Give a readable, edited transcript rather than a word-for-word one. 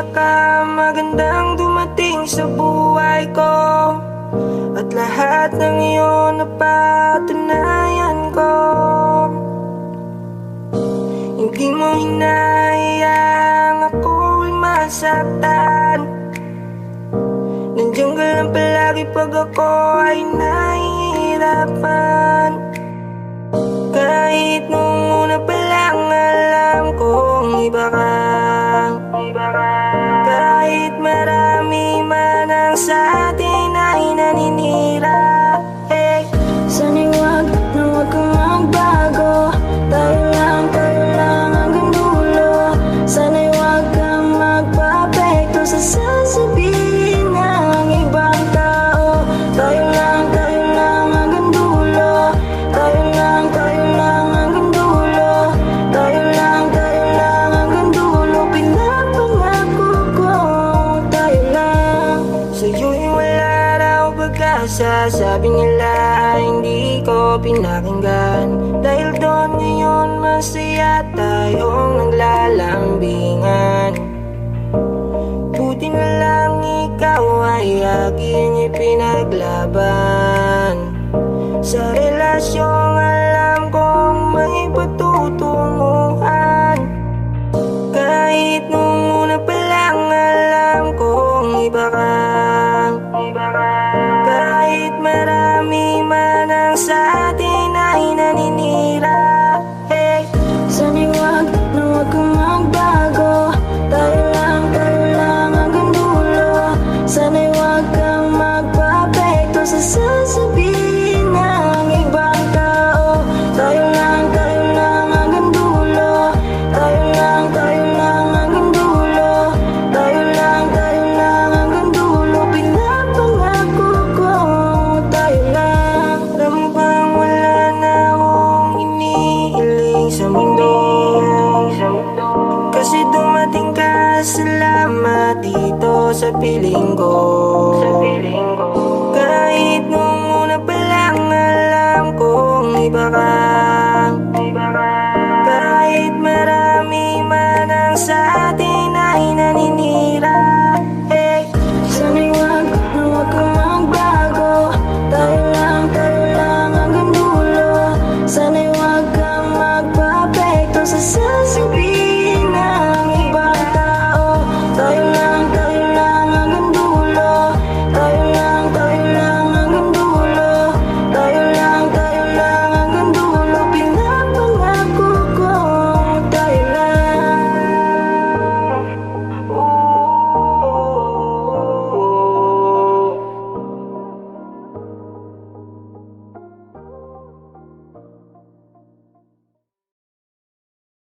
pinakamagandang dumating sa buhay ko, at lahat ng iyon napatunayan ko. Hindi mo hinahayang ako'y masaktan. Nandiyan ka lang palagi pag ako ay nahihirapan. Kahit nung una pa lang alam kong iba ka. Kahit marami man ang sa atin ay naninira. Hey, sana'y wag na wag kang magbago. Tayo lang hanggang dulo. Sana'y wag kang magpa-apekto sa sasabihin ng ibang tao. Tayo lang hanggang dulo. Tayo lang hanggang dulo. Tayo lang hanggang dulo. Pinapangako ko, tayo lang. Sa'yo'y wala raw pag-asa. Sabi nila ay hindi ko pinakinggan. Dahil doon ngayon masaya tayong naglalambingan. Buti na lang ikaw ay aking ipinaglaban. Sa relasyong alam kong may patutunguhan. Kahit nung una pa lang alam kong iba ka. Kahit marami man ang sa atin ay naninira. Hey, sana'y wag na wag kang magbago. Tayo lang hanggang dulo. Sana'y wag kang magpa-apekto sa sasabihin ng ibang tao. Tayo lang hanggang dulo. Tayo lang hanggang dulo. Tayo lang hanggang dulo. Pinapangako ko, tayo lang. Alam mo bang wala na akong inihiling sa mundo? Kasi dumating ka, salamat dito sa piling ko. Kahit nung una pa lang alam kong iba ka.